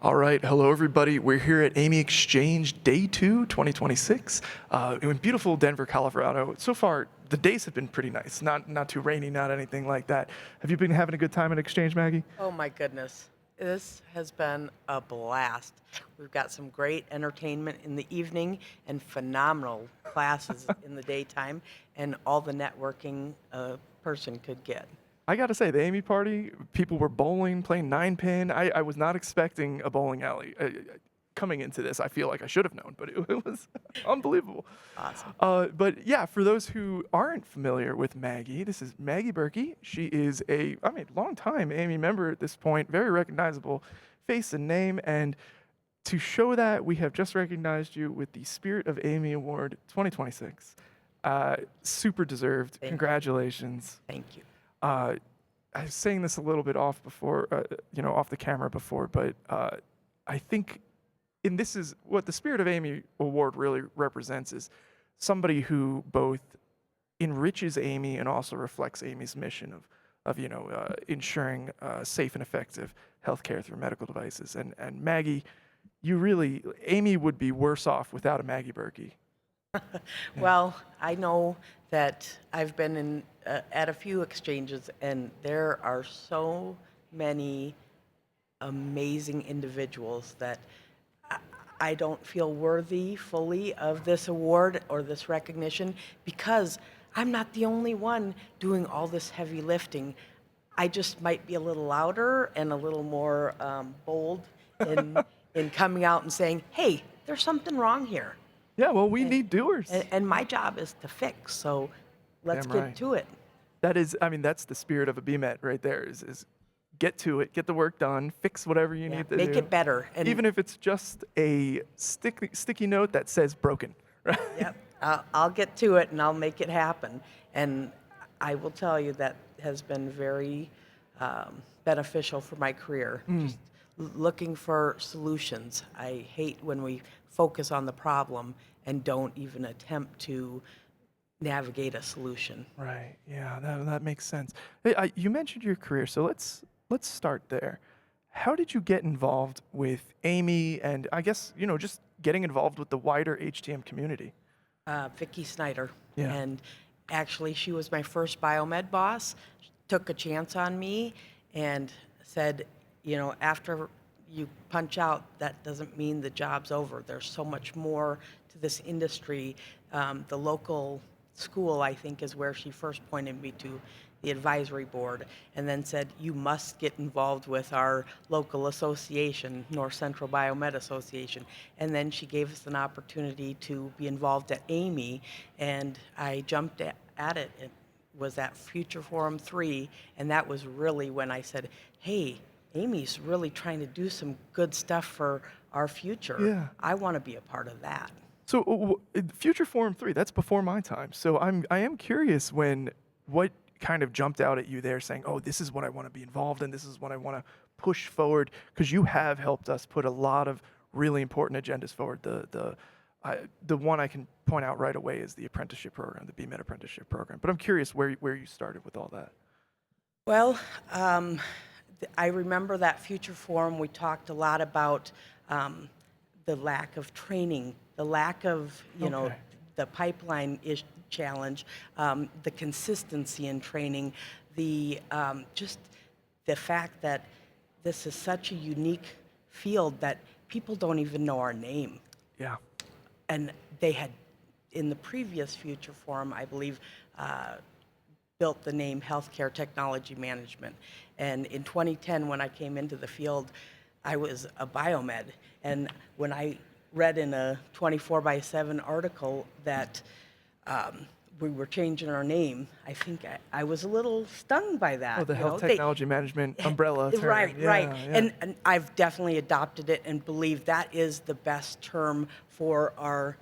All right, hello everybody. We're here at AAMI Exchange Day 2, 2026, in beautiful Denver, Colorado. So far, the days have been pretty nice. Not too rainy, not anything like that. Have you been having a good time at Exchange, Maggie? Oh my goodness. This has been a blast. We've got some great entertainment in the evening and phenomenal classes in the daytime, and all the networking a person could get. I gotta say, the AAMI party, people were bowling, playing 9-pin. I was not expecting a bowling alley. Coming into this, I feel like I should have known, but it was unbelievable. Awesome. But yeah, for those who aren't familiar with Maggie, this is Maggie Berkey. She is long-time AAMI member at this point, very recognizable face and name. And to show that, we have just recognized you with the Spirit of AAMI Award 2026. Super deserved. Thank you. Congratulations. Thank you. I was saying this a little bit off before, off the camera before, but I think, and this is what the Spirit of AAMI Award really represents, is somebody who both enriches AAMI and also reflects AAMI's mission of ensuring safe and effective healthcare through medical devices. And Maggie, AAMI would be worse off without a Maggie Berkey. Well, I know that I've been in at a few exchanges, and there are so many amazing individuals that I don't feel worthy fully of this award or this recognition, because I'm not the only one doing all this heavy lifting. I just might be a little louder and a little more bold in coming out and saying, hey, there's something wrong here. Yeah, well, we need doers. And my job is to fix, so let's Damn get right. to it. That's the spirit of a BMET right there, is get to it, get the work done, fix whatever you need to do. Make it better. And even if it's just a sticky note that says broken, right? Yep, I'll get to it and I'll make it happen. And I will tell you that has been very beneficial for my career. Just looking for solutions. I hate when we focus on the problem and don't even attempt to navigate a solution. Right. Yeah, that makes sense. Hey, you mentioned your career, so let's start there. How did you get involved with AAMI, and I guess just getting involved with the wider HTM community? Vicki Snyder. Yeah. And actually, she was my first biomed boss. She took a chance on me and said, after you punch out, that doesn't mean the job's over. There's so much more to this industry. The local school, I think, is where she first pointed me to the advisory board, and then said, you must get involved with our local association, North Central Biomed Association. And then she gave us an opportunity to be involved at AAMI, and I jumped at it. It was at Future Forum 3, and that was really when I said, hey, AAMI's really trying to do some good stuff for our future. Yeah. I want to be a part of that. So Future Forum 3, that's before my time. So I am curious what kind of jumped out at you there saying, oh, this is what I want to be involved in, this is what I want to push forward, because you have helped us put a lot of really important agendas forward. The one I can point out right away is the apprenticeship program, the BMET apprenticeship program. But I'm curious where you started with all that. Well, I remember that Future Forum, we talked a lot about the lack of training, the lack of, Okay. the pipeline challenge, the consistency in training, just the fact that this is such a unique field that people don't even know our name. Yeah. And they had, in the previous Future Forum, I believe, built the name Healthcare Technology Management. And in 2010, when I came into the field, I was a biomed. And when I read in a 24/7 article that we were changing our name, I think I was a little stung by that. Oh, the health technology management umbrella term. Right, Yeah, right. yeah. And I've definitely adopted it and believe that is the best term for our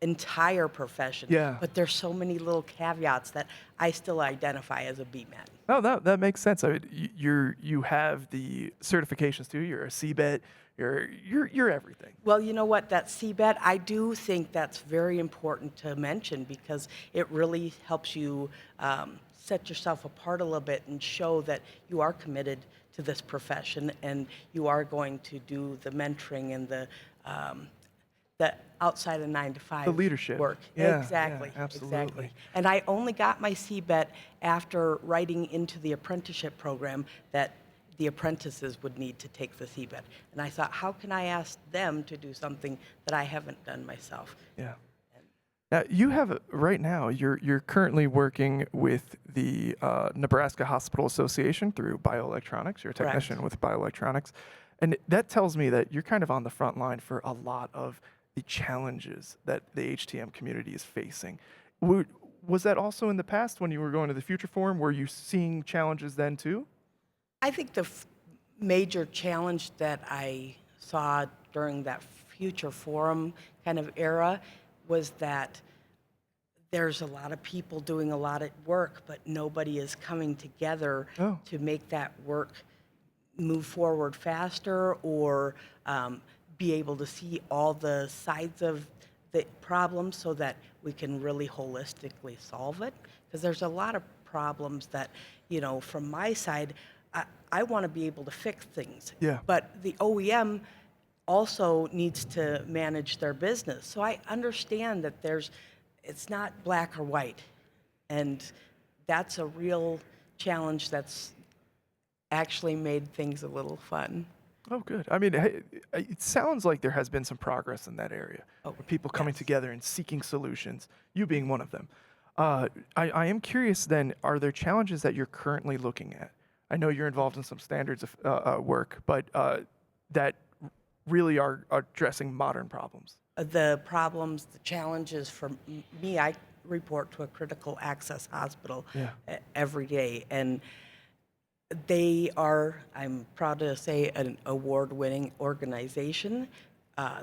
entire profession. Yeah. But there's so many little caveats that I still identify as a BMET. No, that makes sense. I mean, you have the certifications too. You're a CBET. You're everything. Well, you know what, that CBET, I do think that's very important to mention, because it really helps you set yourself apart a little bit and show that you are committed to this profession and you are going to do the mentoring and the outside of 9 to 5 The leadership. work. Yeah, Exactly. yeah, absolutely. Exactly. And I only got my CBET after writing into the apprenticeship program that the apprentices would need to take the CBET. And I thought, how can I ask them to do something that I haven't done myself? Yeah. Now, you have right now. You're currently working with the Nebraska Hospital Association through Bio-Electronics. You're a Correct. technician with Bio-Electronics, and that tells me that you're kind of on the front line for a lot of the challenges that the HTM community is facing. Was that also in the past when you were going to the Future Forum? Were you seeing challenges then too? I think the major challenge that I saw during that Future Forum kind of era was that there's a lot of people doing a lot of work, but nobody is coming together Oh. to make that work move forward faster or be able to see all the sides of the problem so that we can really holistically solve it. Because there's a lot of problems that, from my side, I want to be able to fix things. Yeah. But the OEM also needs to manage their business. So I understand that it's not black or white. And that's a real challenge that's actually made things a little fun. Oh, good. I mean, hey, it sounds like there has been some progress in that area. Oh, With people coming yes. together and seeking solutions, you being one of them. I am curious then, are there challenges that you're currently looking at? I know you're involved in some standards of work, but that really are addressing modern problems. The problems, the challenges for me, I report to a critical access hospital Yeah. every day. And they are, I'm proud to say, an award-winning organization.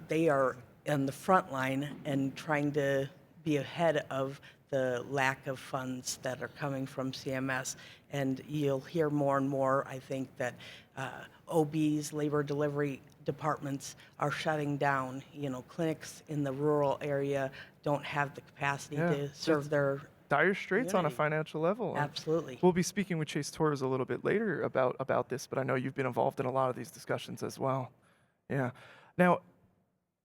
They are on the front line and trying to be ahead of the lack of funds that are coming from CMS. And you'll hear more and more, I think, that OBs, labor delivery departments, are shutting down. Clinics in the rural area don't have the capacity Yeah, to serve their dire straits on a community. financial level. And Absolutely. we'll be speaking with Chase Torres a little bit later about this, but I know you've been involved in a lot of these discussions as well. Yeah. Now,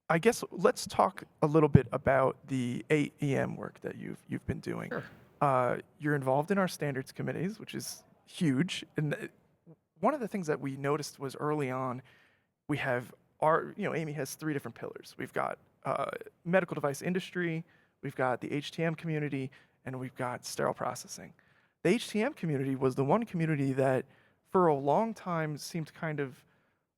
I guess let's talk a little bit about the AEM work that you've been doing. Sure. You're involved in our standards committees, which is huge. And one of the things that we noticed was early on, we have AAMI has 3 different pillars. We've got medical device industry, we've got the HTM community, and we've got sterile processing. The HTM community was the one community that for a long time seemed kind of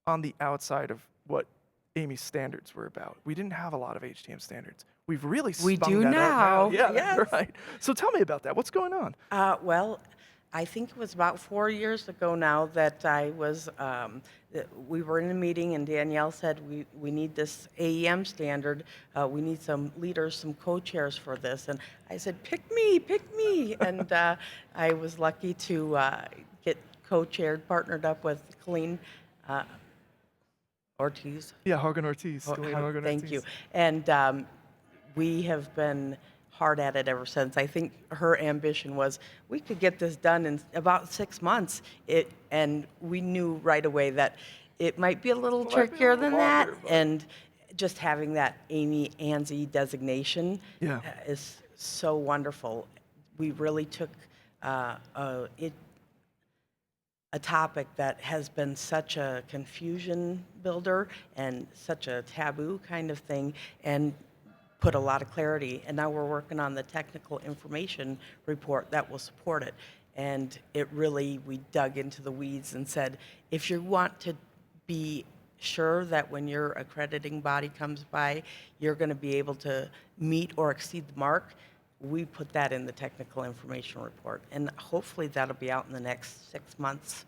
on the outside of what AAMI's standards were about. We didn't have a lot of HTM standards. We've really We spun do that now. up now. Yeah, Yes. that's right. So tell me about that. What's going on? Well, I think it was about 4 years ago now that I was, we were in a meeting and Danielle said, we need this AEM standard. We need some leaders, some co-chairs for this. And I said, pick me. And I was lucky to get co-chaired, partnered up with Colleen Ortiz. Yeah, Hogan Ortiz. Colleen Hogan Thank Ortiz. you. And we have been hard at it ever since. I think her ambition was we could get this done in about 6 months. And we knew right away that it might be a little Might be a trickier little than that. longer, but- And just having that Amy ANSI designation Yeah. is so wonderful. We really took a topic that has been such a confusion builder and such a taboo kind of thing and put a lot of clarity. And now we're working on the technical information report that will support it. And we dug into the weeds and said, if you want to be sure that when your accrediting body comes by, you're going to be able to meet or exceed the mark, we put that in the technical information report. And hopefully that'll be out in the next 6 months.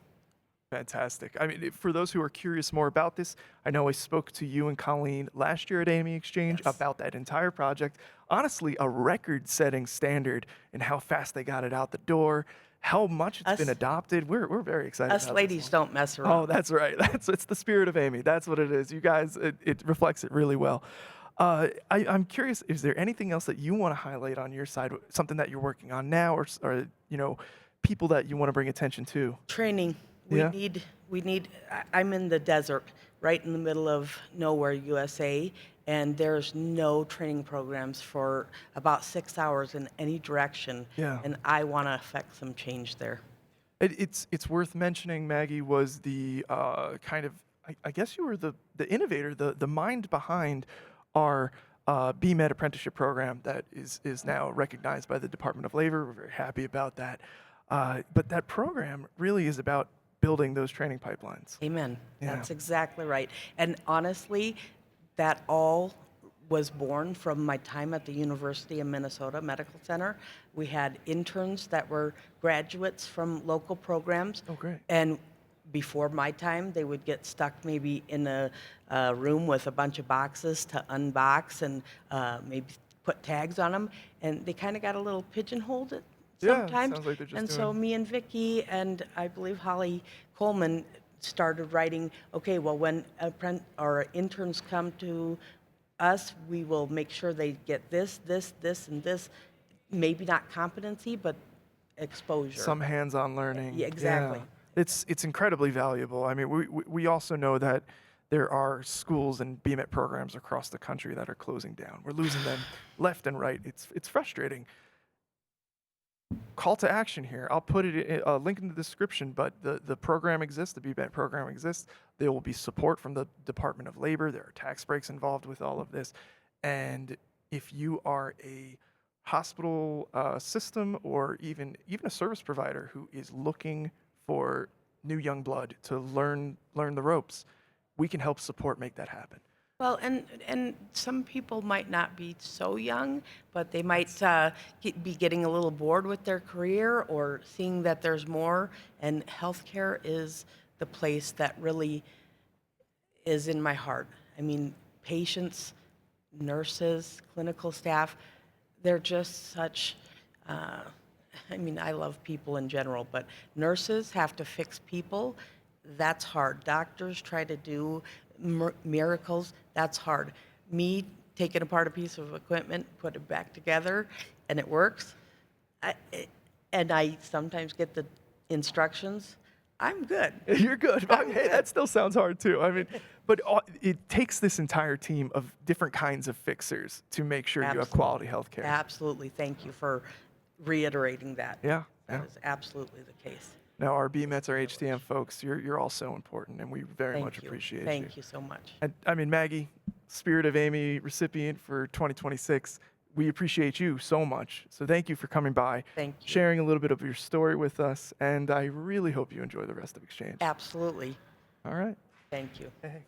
Fantastic. I mean, for those who are curious more about this, I know I spoke to you and Colleen last year at AAMI Exchange Yes. about that entire project. Honestly, a record-setting standard in how fast they got it out the door, how much it's been adopted. We're very excited. Us about ladies this one. don't mess around. Oh, that's right. It's the spirit of AAMI. That's what it is. You guys, it reflects it really well. I'm curious, is there anything else that you want to highlight on your side, something that you're working on now, or people that you want to bring attention to? Training. Yeah. I'm in the desert, right in the middle of nowhere, USA, and there's no training programs for about 6 hours in any direction. Yeah. And I want to affect some change there. It's worth mentioning, Maggie was the kind of, I guess you were the innovator, the mind behind our BMET apprenticeship program that is now recognized by the Department of Labor. We're very happy about that. But that program really is about building those training pipelines. Amen. Yeah. That's exactly right. And honestly, that all was born from my time at the University of Minnesota Medical Center. We had interns that were graduates from local programs. Oh, great. And before my time, they would get stuck maybe in a room with a bunch of boxes to unbox and maybe put tags on them. And they kind of got a little pigeonholed at Yeah, sometimes. sounds like they're just And so doing- me and Vicki and I believe Holly Coleman started writing, okay, well, when our interns come to us, we will make sure they get this, and this, maybe not competency, but exposure. Some hands-on learning. Yeah, exactly. Yeah. It's incredibly valuable. I mean, we also know that there are schools and BMET programs across the country that are closing down. We're losing them left and right. It's frustrating. Call to action here. I'll put a link in the description, but the program exists, the BMET program exists. There will be support from the Department of Labor. There are tax breaks involved with all of this. And if you are a hospital system or even a service provider who is looking for new young blood to learn the ropes, we can help support make that happen. Well, and some people might not be so young, but they might be getting a little bored with their career or seeing that there's more. And healthcare is the place that really is in my heart. I mean, patients, nurses, clinical staff, they're just such, I mean, I love people in general, but nurses have to fix people. That's hard. Doctors try to do miracles. That's hard. Me taking apart a piece of equipment, put it back together, and it works. And I sometimes get the instructions. I'm good. You're good. Hey, that still sounds hard too. I mean, but it takes this entire team of different kinds of fixers to make sure you have quality health care. Absolutely. Thank you for reiterating that. Yeah. That is absolutely the case. Now, our BMETs, our HTM folks, you're all so important, and we very much appreciate you. Thank you so much. And I mean, Maggie, Spirit of AAMI recipient for 2026, we appreciate you so much. So thank you for coming by, Thank you. sharing a little bit of your story with us, and I really hope you enjoy the rest of Exchange. Absolutely. All right. Thank you. Hey.